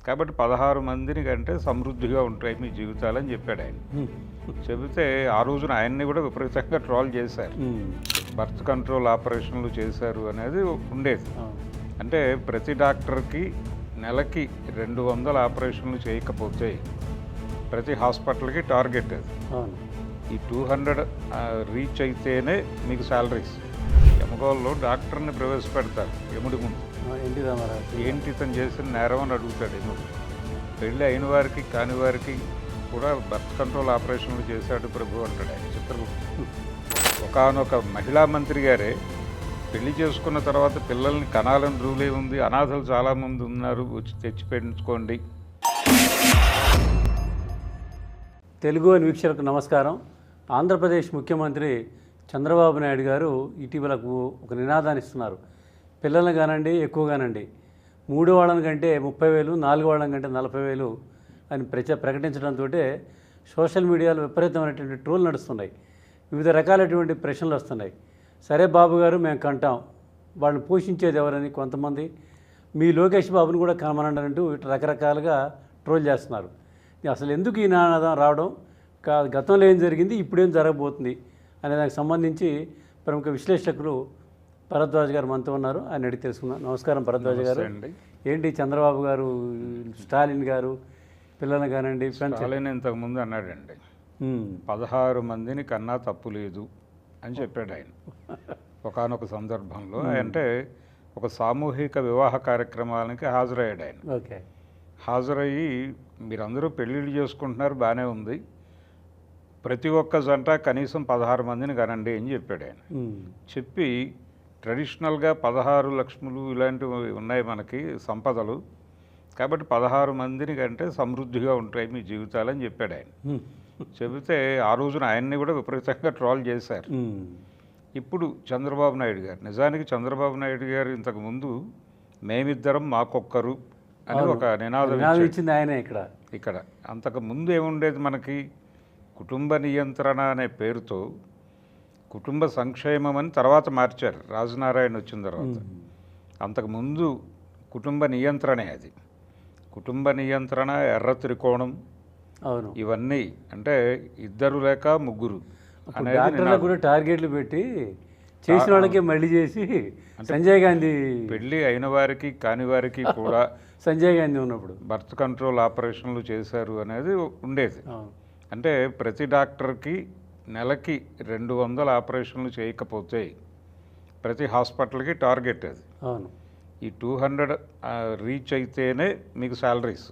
కాబట్టి 16 మందిని కంటే సమృద్ధిగా ఉంటాయి మీ జీవితాలని చెప్పాడు ఆయన. చెబితే ఆ రోజున ఆయన్ని కూడా విపరీతంగా ట్రోల్ చేశారు. బర్త్ కంట్రోల్ ఆపరేషన్లు చేశారు అనేది ఉండేది. అంటే ప్రతి డాక్టర్కి నెలకి 200 ఆపరేషన్లు చేయకపోతే ప్రతి హాస్పిటల్కి టార్గెట్ అది. ఈ 200 రీచ్ అయితేనే మీకు శాలరీస్. యమగోల్లో డాక్టర్ని ప్రవేశపెడతారు యముడి ముందు. ఏంటి ఇతను చేసిన నేరం అని అడుగుతాడు యముడు. పెళ్ళి అయిన వారికి కాని వారికి కూడా బర్త్ కంట్రోల్ ఆపరేషన్లు చేశాడు ప్రభు అంటాడు ఆయన చిత్రగుప్తుడు. ఒకానొక మహిళా మంత్రి గారే పెళ్లి చేసుకున్న తర్వాత పిల్లల్ని కనాలని రూలే ఉంది, అనాథలు చాలామంది ఉన్నారు, వచ్చి తెచ్చి పెంచుకోండి. తెలుగు అని వీక్షకులకు నమస్కారం. ఆంధ్రప్రదేశ్ ముఖ్యమంత్రి చంద్రబాబు నాయుడు గారు ఇటీవల ఒక నినాదాన్ని ఇస్తున్నారు. పిల్లల్ని కానండి ఎక్కువగానండి 3 వాళ్ళని కంటే 30,000, 4 వాళ్ళని కంటే 40,000 అని ప్రకటించడంతో సోషల్ మీడియాలో విపరీతమైనటువంటి ట్రోల్ నడుస్తున్నాయి. వివిధ రకాలైనటువంటి ప్రశ్నలు వస్తున్నాయి. సరే బాబు గారు మేము కంటాం, వాళ్ళని పోషించేది ఎవరని కొంతమంది, మీ లోకేష్ బాబుని కూడా కనమనండి అంటూ రకరకాలుగా ట్రోల్ చేస్తున్నారు. అసలు ఎందుకు ఈ నినాదం రావడం, గతంలో ఏం జరిగింది, ఇప్పుడేం జరగబోతుంది అనే దానికి సంబంధించి ప్రముఖ విశ్లేషకులు భరద్వాజ్ గారు మనతో ఉన్నారు. ఆయన అడిగి తెలుసుకున్నాం. నమస్కారం భరద్వాజ్ గారు. ఏంటి చంద్రబాబు గారు, స్టాలిన్ గారు పిల్లలు కానండి స్టాలిన్ ఇంతకుముందు అన్నాడండి 16 మందిని కన్నా తప్పు లేదు అని చెప్పాడు ఆయన ఒకానొక సందర్భంలో. అంటే ఒక సామూహిక వివాహ కార్యక్రమాలకి హాజరయ్యాడు ఆయన. ఓకే, హాజరయ్యి మీరందరూ పెళ్ళిళ్ళు చేసుకుంటున్నారు బాగానే ఉంది, ప్రతి ఒక్క జంట కనీసం 16 మందిని కనండి అని చెప్పాడు ఆయన. చెప్పి ట్రెడిషనల్గా 16 లక్ష్ములు ఇలాంటివి ఉన్నాయి మనకి సంపదలు, కాబట్టి 16 మందిని కంటే సమృద్ధిగా ఉంటాయి మీ జీవితాలని చెప్పాడు ఆయన. చెబితే ఆ రోజున ఆయన్ని కూడా విపరీతంగా ట్రోల్ చేశారు. ఇప్పుడు చంద్రబాబు నాయుడు గారు, నిజానికి చంద్రబాబు నాయుడు గారు ఇంతకుముందు మేమిద్దరం మాకొక్కరు అని ఒక నినాదం ఇచ్చింది ఆయన. ఇక్కడ అంతకు ముందు ఏముండేది మనకి, కుటుంబ నియంత్రణ అనే పేరుతో కుటుంబ సంక్షేమం అని తర్వాత మార్చారు రాజనారాయణ వచ్చిన తర్వాత. అంతకుముందు కుటుంబ నియంత్రణే అది. కుటుంబ నియంత్రణ, ఎర్ర త్రికోణం, అవును, ఇవన్నీ అంటే 2 లేక 3 అనేది కూడా టార్గెట్లు పెట్టి చేసిన వాళ్ళకి మళ్ళీ చేసి సంజయ్ గాంధీ పెళ్ళి అయిన వారికి కాని వారికి కూడా సంజయ్ గాంధీ ఉన్నప్పుడు బర్త్ కంట్రోల్ ఆపరేషన్లు చేశారు అనేది ఉండేది. అంటే ప్రతి డాక్టర్కి నెలకి 200 ఆపరేషన్లు చేయకపోతే ప్రతి హాస్పిటల్కి టార్గెట్ అది. అవును, ఈ 200 రీచ్ అయితేనే మీకు శాలరీస్.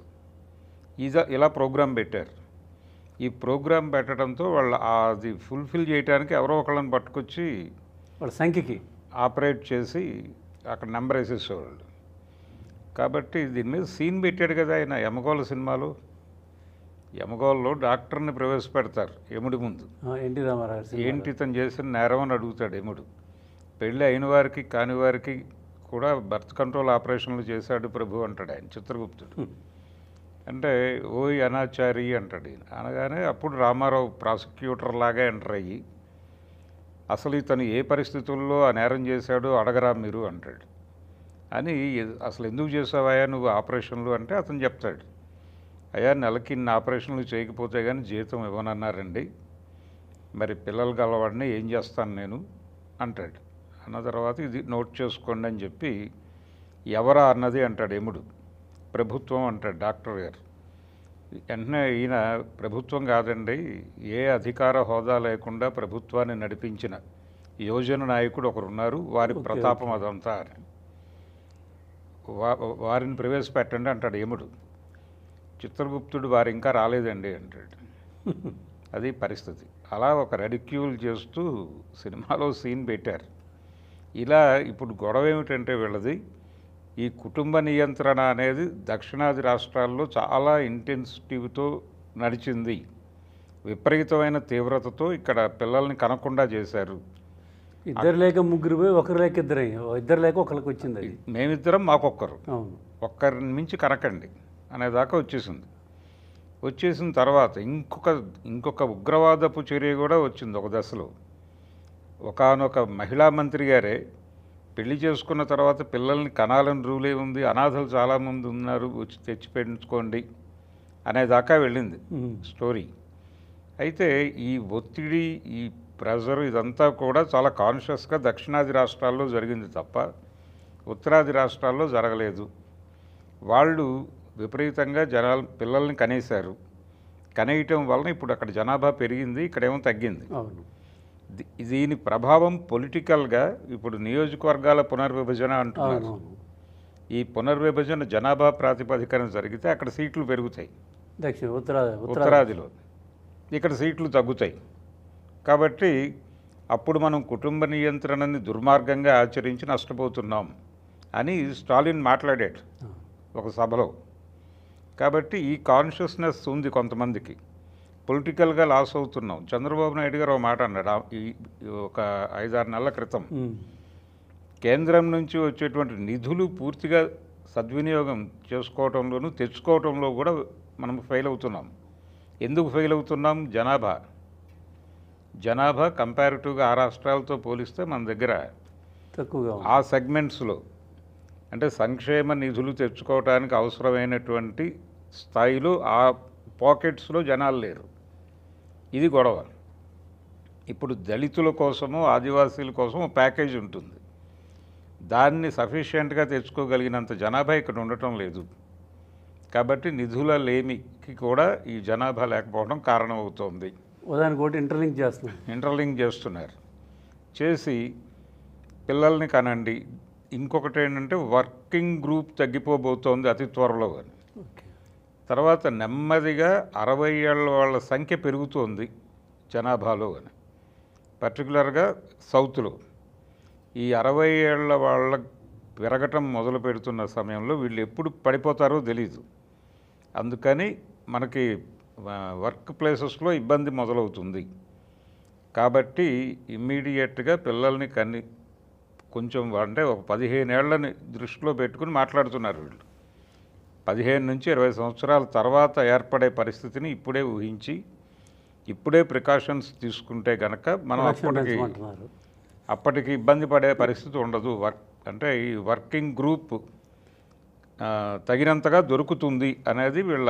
ఇలా ప్రోగ్రామ్ పెట్టారు. ఈ ప్రోగ్రామ్ పెట్టడంతో వాళ్ళు అది ఫుల్ఫిల్ చేయడానికి ఎవరో ఒకళ్ళని పట్టుకొచ్చి వాళ్ళ సంఖ్యకి ఆపరేట్ చేసి అక్కడ నెంబర్ వేసేసేవాళ్ళు. కాబట్టి దీని మీద సీన్ పెట్టాడు కదా ఆయన యమగోళ సినిమాలో. యమగోల్లో డాక్టర్ని ప్రవేశపెడతారు యముడి ముందు. ఎన్టీ రామారావు ఏంటి ఇతను చేసిన నేరం అని అడుగుతాడు యముడు. పెళ్ళి అయిన వారికి కాని వారికి కూడా బర్త్ కంట్రోల్ ఆపరేషన్లు చేశాడు ప్రభు అంటాడు ఆయన చిత్రగుప్తుడు. అంటే ఓయ్ అనాచారి అంటాడు ఈయన. అనగానే అప్పుడు రామారావు ప్రాసిక్యూటర్ లాగా ఎంటర్ అయ్యి అసలు ఇతను ఏ పరిస్థితుల్లో ఆ నేరం చేశాడో అడగరా మీరు అంటాడు. అని అసలు ఎందుకు చేసావయ్యా నువ్వు ఆపరేషన్లు అంటే అతను చెప్తాడు, అయ్యా నెలకి ఇన్ని ఆపరేషన్లు చేయకపోతే కానీ జీతం ఇవ్వనన్నారండి, మరి పిల్లలు గలవాడిని ఏం చేస్తాను నేను అంటాడు. అన్న తర్వాత ఇది నోట్ చేసుకోండి అని చెప్పి ఎవరా అన్నది అంటాడు యముడు. ప్రభుత్వం అంటాడు డాక్టర్ గారు. వెంటనే ఈయన ప్రభుత్వం కాదండి, ఏ అధికార హోదా లేకుండా ప్రభుత్వాన్ని నడిపించిన యోజన నాయకుడు ఒకరున్నారు, వారి ప్రతాపం అదంతా అని వారిని ప్రవేశపెట్టండి అంటాడు యముడు. చిత్రగుప్తుడు వారు ఇంకా రాలేదండి అంటాడు. అది పరిస్థితి. అలా ఒక రెడిక్యూల్ చేస్తూ సినిమాలో సీన్ పెట్టారు. ఇలా ఇప్పుడు గొడవ ఏమిటంటే వీళ్ళది ఈ కుటుంబ నియంత్రణ అనేది దక్షిణాది రాష్ట్రాల్లో చాలా ఇంటెన్సిటీవ్తో నడిచింది. విపరీతమైన తీవ్రతతో ఇక్కడ పిల్లల్ని కనకుండా చేశారు. 2 లేక 3 పోయి 1 లేక 2, 2 లేక 1కి వచ్చింది. అది మేమిద్దరం మాకొక్కరు, అవును, ఒక్కరిని మించి కనకండి అనేదాకా వచ్చేసింది. వచ్చేసిన తర్వాత ఇంకొక ఉగ్రవాదపు చర్య కూడా వచ్చింది ఒక దశలో. ఒకానొక మహిళా మంత్రి గారే పెళ్లి చేసుకున్న తర్వాత పిల్లల్ని కనాలని రూలే ఉంది, అనాథలు చాలామంది ఉన్నారు, వచ్చి తెచ్చి పెంచుకోండి అనేదాకా వెళ్ళింది స్టోరీ. అయితే ఈ ఒత్తిడి, ఈ ప్రెజర్ ఇదంతా కూడా చాలా కాన్షియస్గా దక్షిణాది రాష్ట్రాల్లో జరిగింది తప్ప ఉత్తరాది రాష్ట్రాల్లో జరగలేదు. వాళ్ళు విపరీతంగా పిల్లల్ని కనేశారు. కనేయటం వలన ఇప్పుడు అక్కడ జనాభా పెరిగింది, ఇక్కడేమో తగ్గింది. దీని ప్రభావం పొలిటికల్గా ఇప్పుడు నియోజకవర్గాల పునర్విభజన అంటున్నారు. ఈ పునర్విభజన జనాభా ప్రాతిపదికన జరిగితే అక్కడ సీట్లు పెరుగుతాయి ఉత్తరాదిలో, ఇక్కడ సీట్లు తగ్గుతాయి. కాబట్టి అప్పుడు మనం కుటుంబ నియంత్రణని దుర్మార్గంగా ఆచరించి నష్టపోతున్నాం అని స్టాలిన్ మాట్లాడాడు ఒక సభలో. కాబట్టి ఈ కాన్షియస్నెస్ ఉంది కొంతమందికి. పొలిటికల్గా లాస్ అవుతున్నాం. చంద్రబాబు నాయుడు గారు ఒక మాట అన్నాడు ఒక 5-6 నెలల క్రితం, కేంద్రం నుంచి వచ్చేటువంటి నిధులు పూర్తిగా సద్వినియోగం చేసుకోవటంలోనూ తెచ్చుకోవటంలో కూడా మనం ఫెయిల్ అవుతున్నాం. ఎందుకు ఫెయిల్ అవుతున్నాం? జనాభా కంపారిటివ్గా ఆ రాష్ట్రాలతో పోలిస్తే మన దగ్గర తక్కువగా ఆ సెగ్మెంట్స్లో అంటే సంక్షేమ నిధులు తెచ్చుకోవడానికి అవసరమైనటువంటి స్థాయిలో ఆ పాకెట్స్లో జనాలు లేరు. ఇది గొడవ. ఇప్పుడు దళితుల కోసము, ఆదివాసీల కోసం ప్యాకేజ్ ఉంటుంది. దాన్ని సఫిషియెంట్గా తెచ్చుకోగలిగినంత జనాభా ఇక్కడ ఉండటం లేదు. కాబట్టి నిధుల లేమికి కూడా ఈ జనాభా లేకపోవడం కారణమవుతోంది. ఉదాహరణకి ఇంటర్లింక్ చేస్తున్నారు. చేసి పిల్లల్ని కనండి. ఇంకొకటి ఏంటంటే వర్కింగ్ గ్రూప్ తగ్గిపోబోతోంది అతి త్వరలో అని. తర్వాత నెమ్మదిగా 60 ఏళ్ళ వాళ్ళ సంఖ్య పెరుగుతోంది జనాభాలో అని, పర్టికులర్గా సౌత్లో. ఈ 60 ఏళ్ళ వాళ్ళ పెరగటం మొదలు పెడుతున్న సమయంలో వీళ్ళు ఎప్పుడు పడిపోతారో తెలీదు. అందుకని మనకి వర్క్ ప్లేసెస్లో ఇబ్బంది మొదలవుతుంది. కాబట్టి ఇమ్మీడియట్గా పిల్లల్ని కొంచెం అంటే ఒక 15 ఏళ్ళని దృష్టిలో పెట్టుకుని మాట్లాడుతున్నారు వీళ్ళు. 15 నుంచి 20 సంవత్సరాల తర్వాత ఏర్పడే పరిస్థితిని ఇప్పుడే ఊహించి ఇప్పుడే ప్రికాషన్స్ తీసుకుంటే కనుక మనం అప్పటికి ఇబ్బంది పడే పరిస్థితి ఉండదు. అంటే ఈ వర్కింగ్ గ్రూప్ తగినంతగా దొరుకుతుంది అనేది వీళ్ళ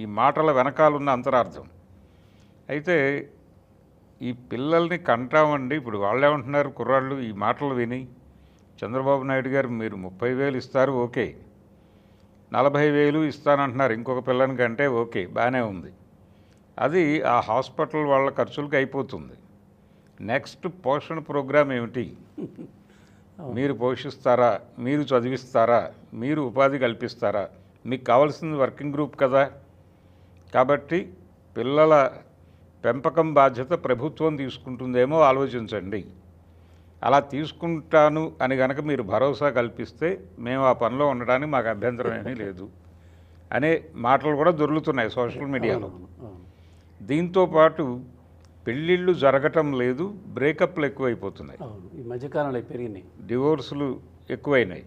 ఈ మాటల వెనకాలన్న అంతరార్థం. అయితే ఈ పిల్లల్ని కంటామండి. ఇప్పుడు వాళ్ళేమంటున్నారు కుర్రాళ్ళు ఈ మాటలు విని, చంద్రబాబు నాయుడు గారు మీరు 30,000 ఇస్తారు, ఓకే, 40,000 ఇస్తానంటున్నారు ఇంకొక పిల్లని కంటే, ఓకే, బాగానే ఉంది. అది ఆ హాస్పిటల్ వాళ్ళ ఖర్చులకు అయిపోతుంది. నెక్స్ట్ పోషణ ప్రోగ్రాం ఏమిటి? మీరు పోషిస్తారా? మీరు చదివిస్తారా? మీరు ఉపాధి కల్పిస్తారా? మీకు కావాల్సింది వర్కింగ్ గ్రూప్ కదా. కాబట్టి పిల్లల పెంపకం బాధ్యత ప్రభుత్వం తీసుకుంటుందేమో ఆలోచించండి. అలా తీసుకుంటాను అని కనుక మీరు భరోసా కల్పిస్తే మేము ఆ పనిలో ఉండడానికి మాకు అభ్యంతరం ఏమీ లేదు అనే మాటలు కూడా దొరుకుతున్నాయి సోషల్ మీడియాలో. దీంతోపాటు పెళ్ళిళ్ళు జరగటం లేదు, బ్రేకప్లు ఎక్కువైపోతున్నాయి, ఈ మధ్యకాలంలో పెరిగినాయి, డివోర్సులు ఎక్కువైనాయి.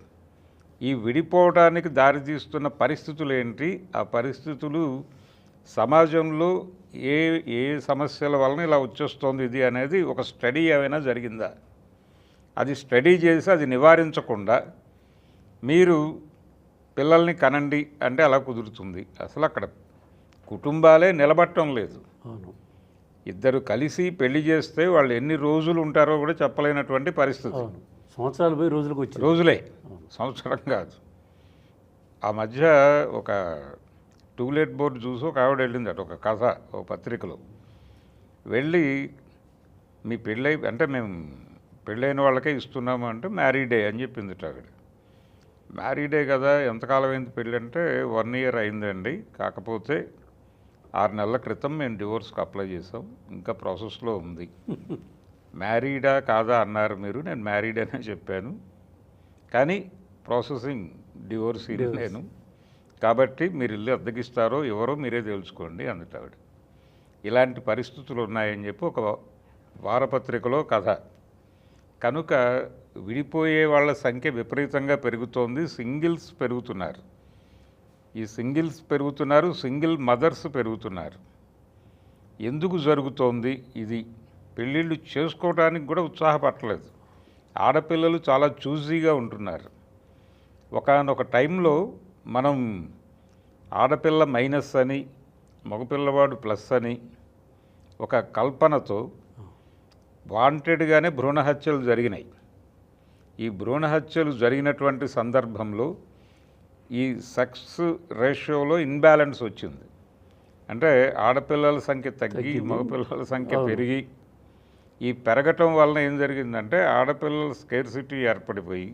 ఈ విడిపోవడానికి దారితీస్తున్న పరిస్థితులు ఏంటి? ఆ పరిస్థితులు సమాజంలో ఏ ఏ సమస్యల వలన ఇలా వచ్చేస్తోంది ఇది అనేది ఒక స్టడీ ఏమైనా జరిగిందా? అది స్టడీ చేసి అది నివారించకుండా మీరు పిల్లల్ని కనండి అంటే అలా కుదురుతుంది? అసలు అక్కడ కుటుంబాలే నిలబట్టడం లేదు. ఇద్దరు కలిసి పెళ్లి చేస్తే వాళ్ళు ఎన్ని రోజులు ఉంటారో కూడా చెప్పలేనటువంటి పరిస్థితి. సంవత్సరాలు పోయి రోజులే, సంవత్సరం కాదు. ఆ మధ్య ఒక టూలెట్ బోర్డు చూసి ఒక ఆవిడ వెళ్ళిందట, ఒక కథ ఒక పత్రికలో. వెళ్ళి మీ పెళ్ళై అంటే మేము పెళ్ళైన వాళ్ళకే ఇస్తున్నాము అంటే మ్యారీడే అని చెప్పింది ఆవిడ. మ్యారీడే కదా, ఎంతకాలం అయింది పెళ్ళి అంటే 1 year అయిందండి, కాకపోతే 6 నెలల క్రితం మేము డివోర్స్కి అప్లై చేసాం, ఇంకా ప్రాసెస్లో ఉంది. మ్యారీడా కాదా అన్నారు మీరు, నేను మ్యారీడ్ అనే చెప్పాను, కానీ ప్రాసెసింగ్ డివోర్స్ నేను, కాబట్టి మీరు ఇల్లు అద్దెకిస్తారో ఎవరో మీరే తెలుసుకోండి అందుట ఆవిడ. ఇలాంటి పరిస్థితులు ఉన్నాయని చెప్పి ఒక వారపత్రికలో కథ. కనుక విడిపోయే వాళ్ళ సంఖ్య విపరీతంగా పెరుగుతోంది. సింగిల్స్ పెరుగుతున్నారు, ఈ సింగిల్స్ పెరుగుతున్నారు, సింగిల్ మదర్స్ పెరుగుతున్నారు. ఎందుకు జరుగుతోంది ఇది? పెళ్ళిళ్ళు చేసుకోవడానికి కూడా ఉత్సాహపడలేదు. ఆడపిల్లలు చాలా చూజీగా ఉంటున్నారు. ఒకానొక టైంలో మనం ఆడపిల్ల మైనస్ అని, మగపిల్లవాడు ప్లస్ అని ఒక కల్పనతో వాంటెడ్గానే భ్రూణ హత్యలు జరిగినాయి. ఈ భ్రూణ హత్యలు జరిగినటువంటి సందర్భంలో ఈ సెక్స్ రేషియోలో ఇన్బ్యాలెన్స్ వచ్చింది. అంటే ఆడపిల్లల సంఖ్య తగ్గి మగపిల్లల సంఖ్య పెరిగి, ఈ పెరగటం వలన ఏం జరిగిందంటే ఆడపిల్లల స్కేర్సిటీ ఏర్పడిపోయి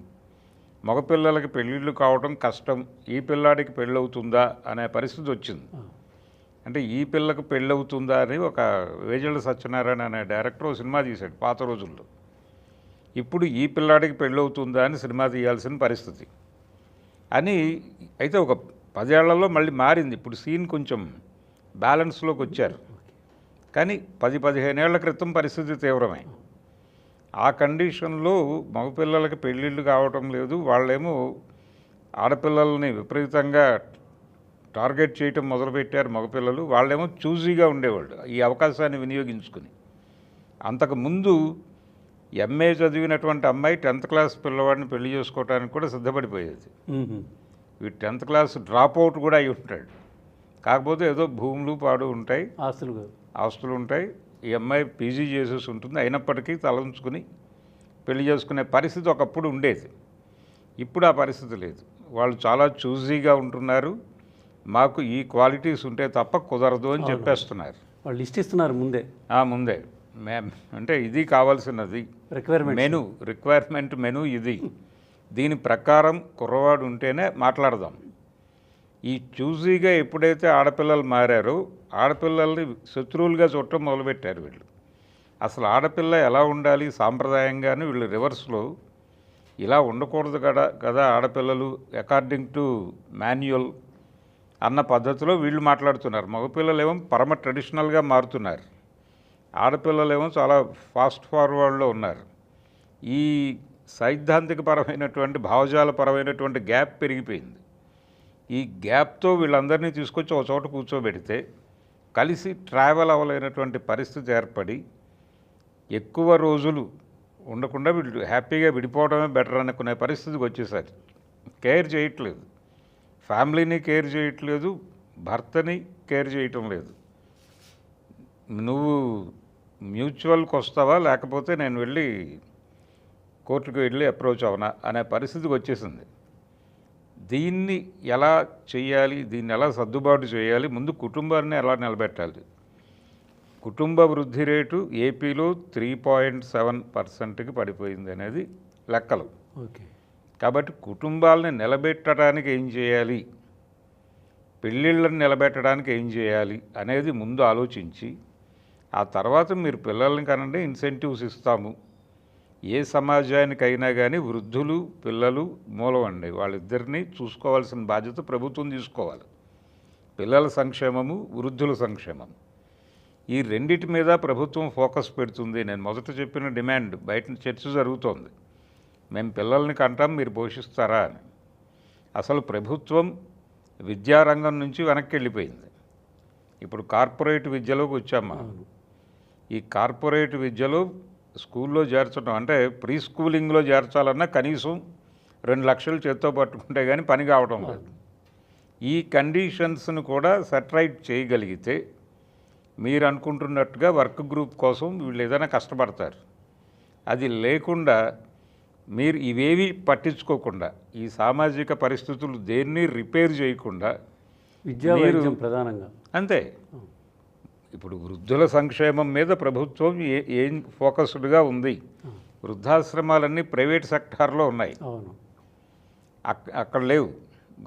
మగపిల్లలకి పెళ్ళిళ్ళు కావడం కష్టం, ఈ పిల్లాడికి పెళ్ళవుతుందా అనే పరిస్థితి వచ్చింది. అంటే ఈ పిల్లకు పెళ్ళవుతుందా అని ఒక వేజళ్ళ సత్యనారాయణ అనే డైరెక్టర్ ఒక సినిమా తీశాడు పాత రోజుల్లో. ఇప్పుడు ఈ పిల్లాడికి పెళ్ళవుతుందా అని సినిమా తీయాల్సిన పరిస్థితి అని అయితే ఒక 10 ఏళ్లలో మళ్ళీ మారింది. ఇప్పుడు సీన్ కొంచెం బ్యాలెన్స్లోకి వచ్చారు. కానీ 10-15 ఏళ్ల క్రితం పరిస్థితి తీవ్రమే. ఆ కండిషన్లో మగపిల్లలకి పెళ్ళిళ్ళు కావటం లేదు. వాళ్ళేమో ఆడపిల్లల్ని విపరీతంగా టార్గెట్ చేయటం మొదలుపెట్టారు మగపిల్లలు. వాళ్ళేమో చూజీగా ఉండేవాళ్ళు ఈ అవకాశాన్ని వినియోగించుకుని. అంతకుముందు ఎంఏ చదివినటువంటి అమ్మాయి 10th క్లాస్ పిల్లవాడిని పెళ్లి చేసుకోవడానికి కూడా సిద్ధపడిపోయేది. ఈ 10th క్లాస్ డ్రాప్ అవుట్ కూడా అయి ఉంటాడు. కాకపోతే ఏదో భూములు పాడు ఉంటాయి, ఆస్తులు ఉంటాయి. ఈ అమ్మాయి పీజీ చేసేసి ఉంటుంది. అయినప్పటికీ తలంచుకుని పెళ్లి చేసుకునే పరిస్థితి ఒకప్పుడు ఉండేది. ఇప్పుడు ఆ పరిస్థితి లేదు. వాళ్ళు చాలా చూజీగా ఉంటున్నారు. మాకు ఈ క్వాలిటీస్ ఉంటే తప్ప కుదరదు అని చెప్పేస్తున్నారు. వాళ్ళు లిస్ట్ ఇస్తున్నారు ముందే. ముందే అంటే ఇది కావాల్సినది రిక్వైర్మెంట్ మెను ఇది. దీని ప్రకారం కుర్రవాడు ఉంటేనే మాట్లాడదాం. ఈ చూజీగా ఎప్పుడైతే ఆడపిల్లలు మారారో ఆడపిల్లల్ని శత్రువులుగా చూడటం మొదలుపెట్టారు వీళ్ళు. అసలు ఆడపిల్ల ఎలా ఉండాలి సాంప్రదాయంగానే వీళ్ళు రివర్స్లో ఇలా ఉండకూడదు కదా ఆడపిల్లలు అకార్డింగ్ టు మాన్యువల్ అన్న పద్ధతిలో వీళ్ళు మాట్లాడుతున్నారు. మగపిల్లలేమో పరమ ట్రెడిషనల్గా మారుతున్నారు. ఆడపిల్లలేమో చాలా ఫాస్ట్ ఫార్వర్డ్లో ఉన్నారు. ఈ సైద్ధాంతికపరమైనటువంటి భావజాలపరమైనటువంటి గ్యాప్ పెరిగిపోయింది. ఈ గ్యాప్తో వీళ్ళందరినీ తీసుకొచ్చి ఒక చోట కూర్చోబెడితే కలిసి ట్రావెల్ అవ్వలేనటువంటి పరిస్థితి ఏర్పడి ఎక్కువ రోజులు ఉండకుండా వీళ్ళు హ్యాపీగా విడిపోవడమే బెటర్ అనుకునే పరిస్థితికి వచ్చేసరి కేర్ చేయట్లేదు, ఫ్యామిలీని కేర్ చేయట్లేదు, భర్తని కేర్ చేయటం లేదు. నువ్వు మ్యూచువల్కి వస్తావా లేకపోతే నేను వెళ్ళి కోర్టుకు వెళ్ళి అప్రోచ్ అవనా అనే పరిస్థితికి వచ్చేసింది. దీన్ని ఎలా చేయాలి, దీన్ని ఎలా సర్దుబాటు చేయాలి, ముందు కుటుంబాన్ని ఎలా నిలబెట్టాలి. కుటుంబ వృద్ధి రేటు ఏపీలో 3.7%కి పడిపోయింది అనేది లెక్కలు. కాబట్టి కుటుంబాలని నిలబెట్టడానికి ఏం చేయాలి, పెళ్ళిళ్ళని నిలబెట్టడానికి ఏం చేయాలి అనేది ముందు ఆలోచించి ఆ తర్వాత మీరు పిల్లల్ని కనండి ఇన్సెంటివ్స్ ఇస్తాము. ఏ సమాజానికైనా కానీ వృద్ధులు పిల్లలు మూలమండి. వాళ్ళిద్దరినీ చూసుకోవాల్సిన బాధ్యత ప్రభుత్వం తీసుకోవాలి. పిల్లల సంక్షేమము, వృద్ధుల సంక్షేమం, ఈ రెండిటి మీద ప్రభుత్వం ఫోకస్ పెడుతుంది. నేను మొదట చెప్పిన డిమాండ్ బయట చర్చ జరుగుతోంది. మేము పిల్లల్ని కంటాం, మీరు పోషిస్తారా అని. అసలు ప్రభుత్వం విద్యారంగం నుంచి వెనక్కి వెళ్ళిపోయింది. ఇప్పుడు కార్పొరేట్ విద్యలోకి వచ్చామా. ఈ కార్పొరేట్ విద్యలో స్కూల్లో చేర్చడం అంటే ప్రీ స్కూలింగ్లో చేర్చాలన్నా కనీసం 2 లక్షలు చేత్తో పట్టుకుంటే కానీ పని కావడం లేదు. ఈ కండిషన్స్ను కూడా సెటరైట్ చేయగలిగితే మీరు అనుకుంటున్నట్టుగా వర్క్ గ్రూప్ కోసం వీళ్ళు ఏదైనా కష్టపడతారు. అది లేకుండా మీరు ఇవేవి పట్టించుకోకుండా ఈ సామాజిక పరిస్థితులు దేన్ని రిపేర్ చేయకుండా విద్యా ప్రధానంగా అంతే. ఇప్పుడు వృద్ధుల సంక్షేమం మీద ప్రభుత్వం ఏం ఫోకస్డ్గా ఉంది. వృద్ధాశ్రమాలన్నీ ప్రైవేట్ సెక్టార్లో ఉన్నాయి, అక్కడ లేవు,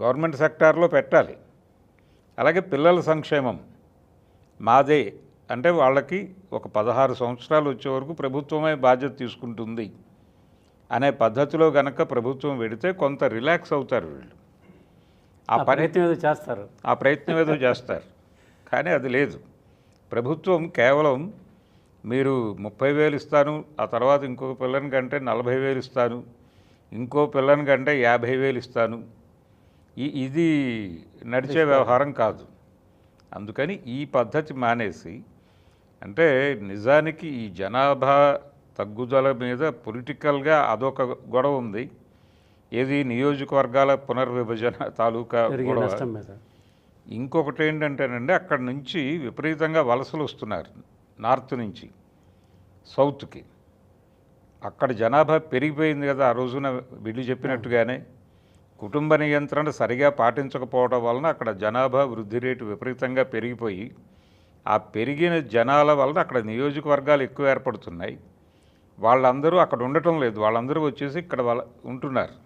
గవర్నమెంట్ సెక్టార్లో పెట్టాలి. అలాగే పిల్లల సంక్షేమం మాదే అంటే వాళ్ళకి ఒక 16 సంవత్సరాలు వచ్చే వరకు ప్రభుత్వమే బాధ్యత తీసుకుంటుంది అనే పద్ధతిలో కనుక ప్రభుత్వం పెడితే కొంత రిలాక్స్ అవుతారు వీళ్ళు. ఆ ప్రయత్నం ఏదో చేస్తారు. కానీ అది లేదు. ప్రభుత్వం కేవలం మీరు 30,000 ఇస్తాను, ఆ తర్వాత ఇంకో పిల్లని కంటే 40,000 ఇస్తాను, ఇంకో పిల్లని కంటే 50,000 ఇస్తాను, ఇది నడిచే వ్యవహారం కాదు. అందుకని ఈ పద్ధతి మానేసి అంటే నిజానికి ఈ జనాభా తగ్గుదల మీద పొలిటికల్గా అదొక గొడవ ఉంది. ఏది నియోజకవర్గాల పునర్విభజన తాలూకా జరిగే గొడవ. నష్టం మీద ఇంకొకటి ఏంటంటేనండి, అక్కడి నుంచి విపరీతంగా వలసలు వస్తున్నారు నార్త్ నుంచి సౌత్కి. అక్కడ జనాభా పెరిగిపోయింది కదా ఆ రోజున వీళ్ళు చెప్పినట్టుగానే. కుటుంబ నియంత్రణ సరిగా పాటించకపోవడం వలన అక్కడ జనాభా వృద్ధి రేటు విపరీతంగా పెరిగిపోయి, ఆ పెరిగిన జనాల వలన అక్కడ నియోజకవర్గాలు ఎక్కువ ఏర్పడుతున్నాయి. వాళ్ళందరూ అక్కడ ఉండటం లేదు, వాళ్ళందరూ వచ్చేసి ఇక్కడ ఉంటున్నారు.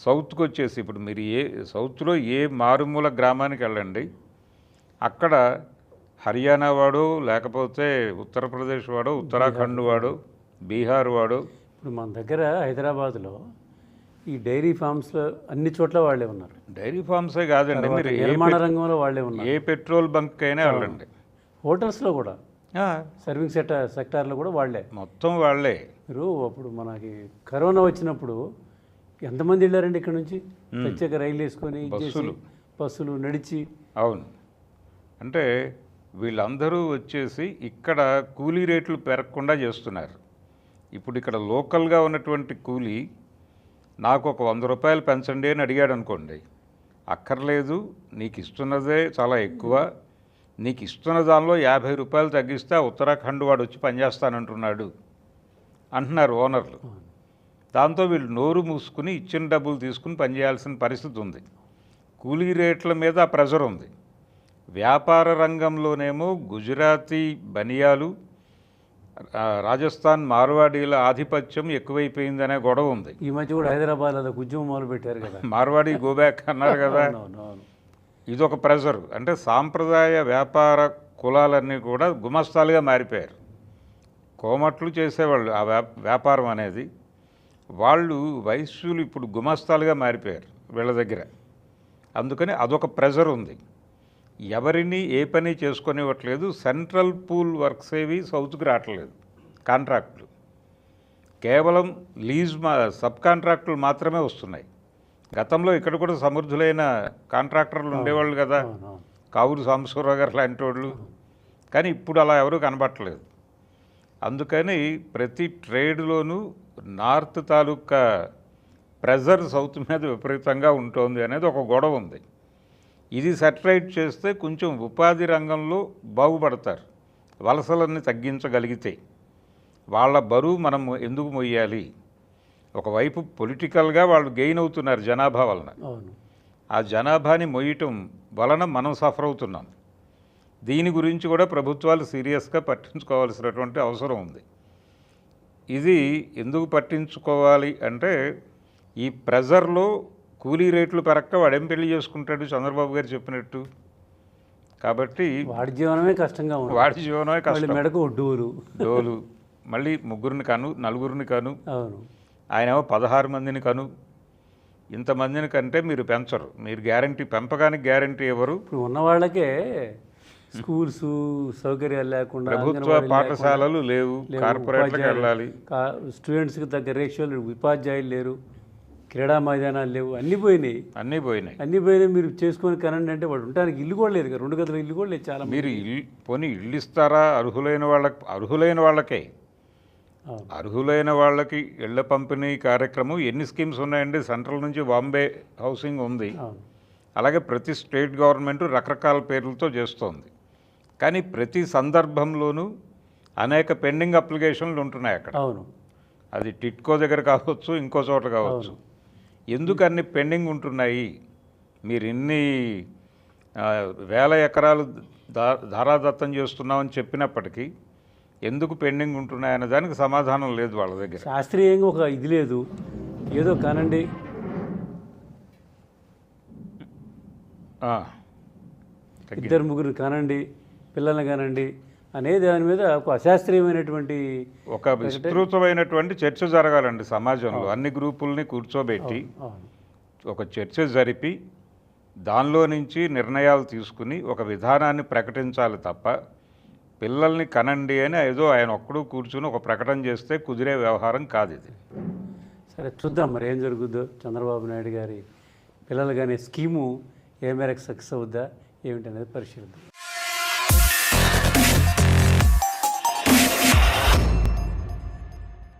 సౌత్కి వచ్చేసి ఇప్పుడు మీరు సౌత్లో ఏ మారుమూల గ్రామానికి వెళ్ళండి, అక్కడ హర్యానా వాడు, లేకపోతే ఉత్తరప్రదేశ్ వాడు, ఉత్తరాఖండ్ వాడు, బీహార్ వాడు. ఇప్పుడు మన దగ్గర హైదరాబాద్లో ఈ డైరీ ఫార్మ్స్లో అన్ని చోట్ల వాళ్ళే ఉన్నారు. డైరీ ఫార్మ్సే కాదండి, మీరు నిర్మాణ రంగంలో వాళ్ళే ఉన్నారు. ఏ పెట్రోల్ బంక్ అయినా వెళ్ళండి, హోటల్స్లో కూడా, సర్వింగ్ సెక్టార్లో కూడా వాళ్ళే, మొత్తం వాళ్ళే. మీరు అప్పుడు మనకి కరోనా వచ్చినప్పుడు ఎంతమంది వెళ్ళారండి ఇక్కడ నుంచి? ప్రత్యేక రైలు వేసుకొని బస్సులు నడిచి. అవును, అంటే వీళ్ళందరూ వచ్చేసి ఇక్కడ కూలీ రేట్లు పెరగకుండా చేస్తున్నారు. ఇప్పుడు ఇక్కడ లోకల్గా ఉన్నటువంటి కూలీ నాకు ఒక 100 రూపాయలు పెంచండి అని అడిగాడు అనుకోండి, అక్కర్లేదు, నీకు ఇస్తున్నదే చాలా ఎక్కువ, నీకు ఇస్తున్న దానిలో 50 రూపాయలు తగ్గిస్తే ఉత్తరాఖండ్ వాడు వచ్చి పనిచేస్తానంటున్నాడు అంటున్నారు ఓనర్లు. దాంతో వీళ్ళు నోరు మూసుకుని ఇచ్చిన డబ్బులు తీసుకుని పనిచేయాల్సిన పరిస్థితి ఉంది. కూలీ రేట్ల మీద ప్రెజర్ ఉంది. వ్యాపార రంగంలోనేమో గుజరాతీ బనియాలు, రాజస్థాన్ మార్వాడీల ఆధిపత్యం ఎక్కువైపోయిందనే గొడవ ఉంది. ఈ మధ్య కూడా హైదరాబాద్ అదొక ఉద్యమం మొదలు పెట్టారు కదా, మార్వాడీ గోబ్యాక్ అన్నారు కదా. ఇదొక ప్రెజర్. అంటే సాంప్రదాయ వ్యాపార కులాలన్నీ కూడా గుమస్తాలుగా మారిపోయారు. కోమట్లు చేసేవాళ్ళు ఆ వ్యాపారం అనేది, వాళ్ళు వైశ్యులు ఇప్పుడు గుమస్తాలుగా మారిపోయారు వీళ్ళ దగ్గర. అందుకని అదొక ప్రెజర్ ఉంది. ఎవరిని ఏ పని చేసుకొనివ్వట్లేదు. సెంట్రల్ పూల్ వర్క్స్ ఏవి సౌత్కి రావట్లేదు, కాంట్రాక్టులు కేవలం సబ్ కాంట్రాక్టులు మాత్రమే వస్తున్నాయి. గతంలో ఇక్కడ కూడా సమర్థులైన కాంట్రాక్టర్లు ఉండేవాళ్ళు కదా, కావురు సాంబశివరావు గారు లాంటి వాళ్ళు. కానీ ఇప్పుడు అలా ఎవరూ కనబట్టలేదు. అందుకని ప్రతి ట్రేడ్లోనూ నార్త్ తాలూకా ప్రెజర్ సౌత్ మీద విపరీతంగా ఉంటుంది అనేది ఒక గొడవ ఉంది. ఇది సెటరైట్ చేస్తే కొంచెం ఉపాధి రంగంలో బాగుపడతారు. వలసలన్నీ తగ్గించగలిగితే వాళ్ళ బరువు మనం ఎందుకు మొయ్యాలి? ఒకవైపు పొలిటికల్గా వాళ్ళు గెయిన్ అవుతున్నారు జనాభా వలన. ఆ జనాభాని మొయ్యటం వలన మనం సఫర్ అవుతున్నాం. దీని గురించి కూడా ప్రభుత్వాలు సీరియస్గా పట్టించుకోవాల్సినటువంటి అవసరం ఉంది. ఇది ఎందుకు పట్టించుకోవాలి అంటే, ఈ ప్రెజర్లో కూలీ రేట్లు పెరక్క వాడేం పెళ్లి చేసుకుంటాడు చంద్రబాబు గారు చెప్పినట్టు. కాబట్టి వాడి జీవనమే కష్టంగా ఉంది. వాడి జీవనమే కష్టం. మెడకు డోలు మళ్ళీ ముగ్గురిని కను, నలుగురిని కను. అవును, ఆయనేమో 16 మందిని కను. ఇంతమందిని కంటే మీరు పెంచరు. మీరు గ్యారంటీ, పెంపకానికి గ్యారంటీ ఎవరు? ఇప్పుడు ఉన్న వాళ్ళకే స్కూల్స్ సౌకర్యాలు లేకుండా, ప్రభుత్వ పాఠశాలలు లేవు, కార్పొరేట్లకు వెళ్ళాలి, స్టూడెంట్స్కి తగ్గ రేషియోలు, ఉపాధ్యాయులు లేరు, క్రీడా మైదానాలు లేవు, అన్నీ పోయినాయి. మీరు చేసుకొని కనండి అంటే వాడు ఉండడానికి ఇల్లు కూడా లేదు, 2 గదుల ఇల్లు కూడా లేదు. చాలా మీరు పోనీ ఇల్లు ఇస్తారా? అర్హులైన వాళ్ళకే. అర్హులైన వాళ్ళకి ఇళ్ల పంపిణీ కార్యక్రమం ఎన్ని స్కీమ్స్ ఉన్నాయండి? సెంట్రల్ నుంచి బాంబే హౌసింగ్ ఉంది, అలాగే ప్రతి స్టేట్ గవర్నమెంట్ రకరకాల పేర్లతో చేస్తోంది. కానీ ప్రతి సందర్భంలోనూ అనేక పెండింగ్ అప్లికేషన్లు ఉంటున్నాయి అక్కడ. అవును, అది టిట్కో దగ్గర కావచ్చు, ఇంకో చోట కావచ్చు. ఎందుకు అన్ని పెండింగ్ ఉంటున్నాయి? మీరు ఇన్ని వేల ఎకరాలు ధారాదత్తం చేస్తున్నామని చెప్పినప్పటికీ ఎందుకు పెండింగ్ ఉంటున్నాయనే దానికి సమాధానం లేదు వాళ్ళ దగ్గర. శాస్త్రీయంగా ఒక ఇది లేదు, ఏదో కానండి, ఇద్దరు ముగ్గురు కానండి, పిల్లల్ని కానండి అనే దాని మీద ఒక అశాస్త్రీయమైనటువంటి ఒక విస్తృతమైనటువంటి చర్చ జరగాలండి సమాజంలో. అన్ని గ్రూపుల్ని కూర్చోబెట్టి ఒక చర్చ జరిపి దానిలో నుంచి నిర్ణయాలు తీసుకుని ఒక విధానాన్ని ప్రకటించాలి తప్ప, పిల్లల్ని కనండి అని ఏదో ఆయన ఒక్కడు కూర్చుని ఒక ప్రకటన చేస్తే కుదిరే వ్యవహారం కాదు ఇది. సరే, చూద్దాం మరి ఏం జరుగుద్దో. చంద్రబాబు నాయుడు గారి పిల్లలు కానీ స్కీము ఏ మేరకు సక్సెస్ అవుద్దా ఏమిటనేది పరిశీలిద్దాం.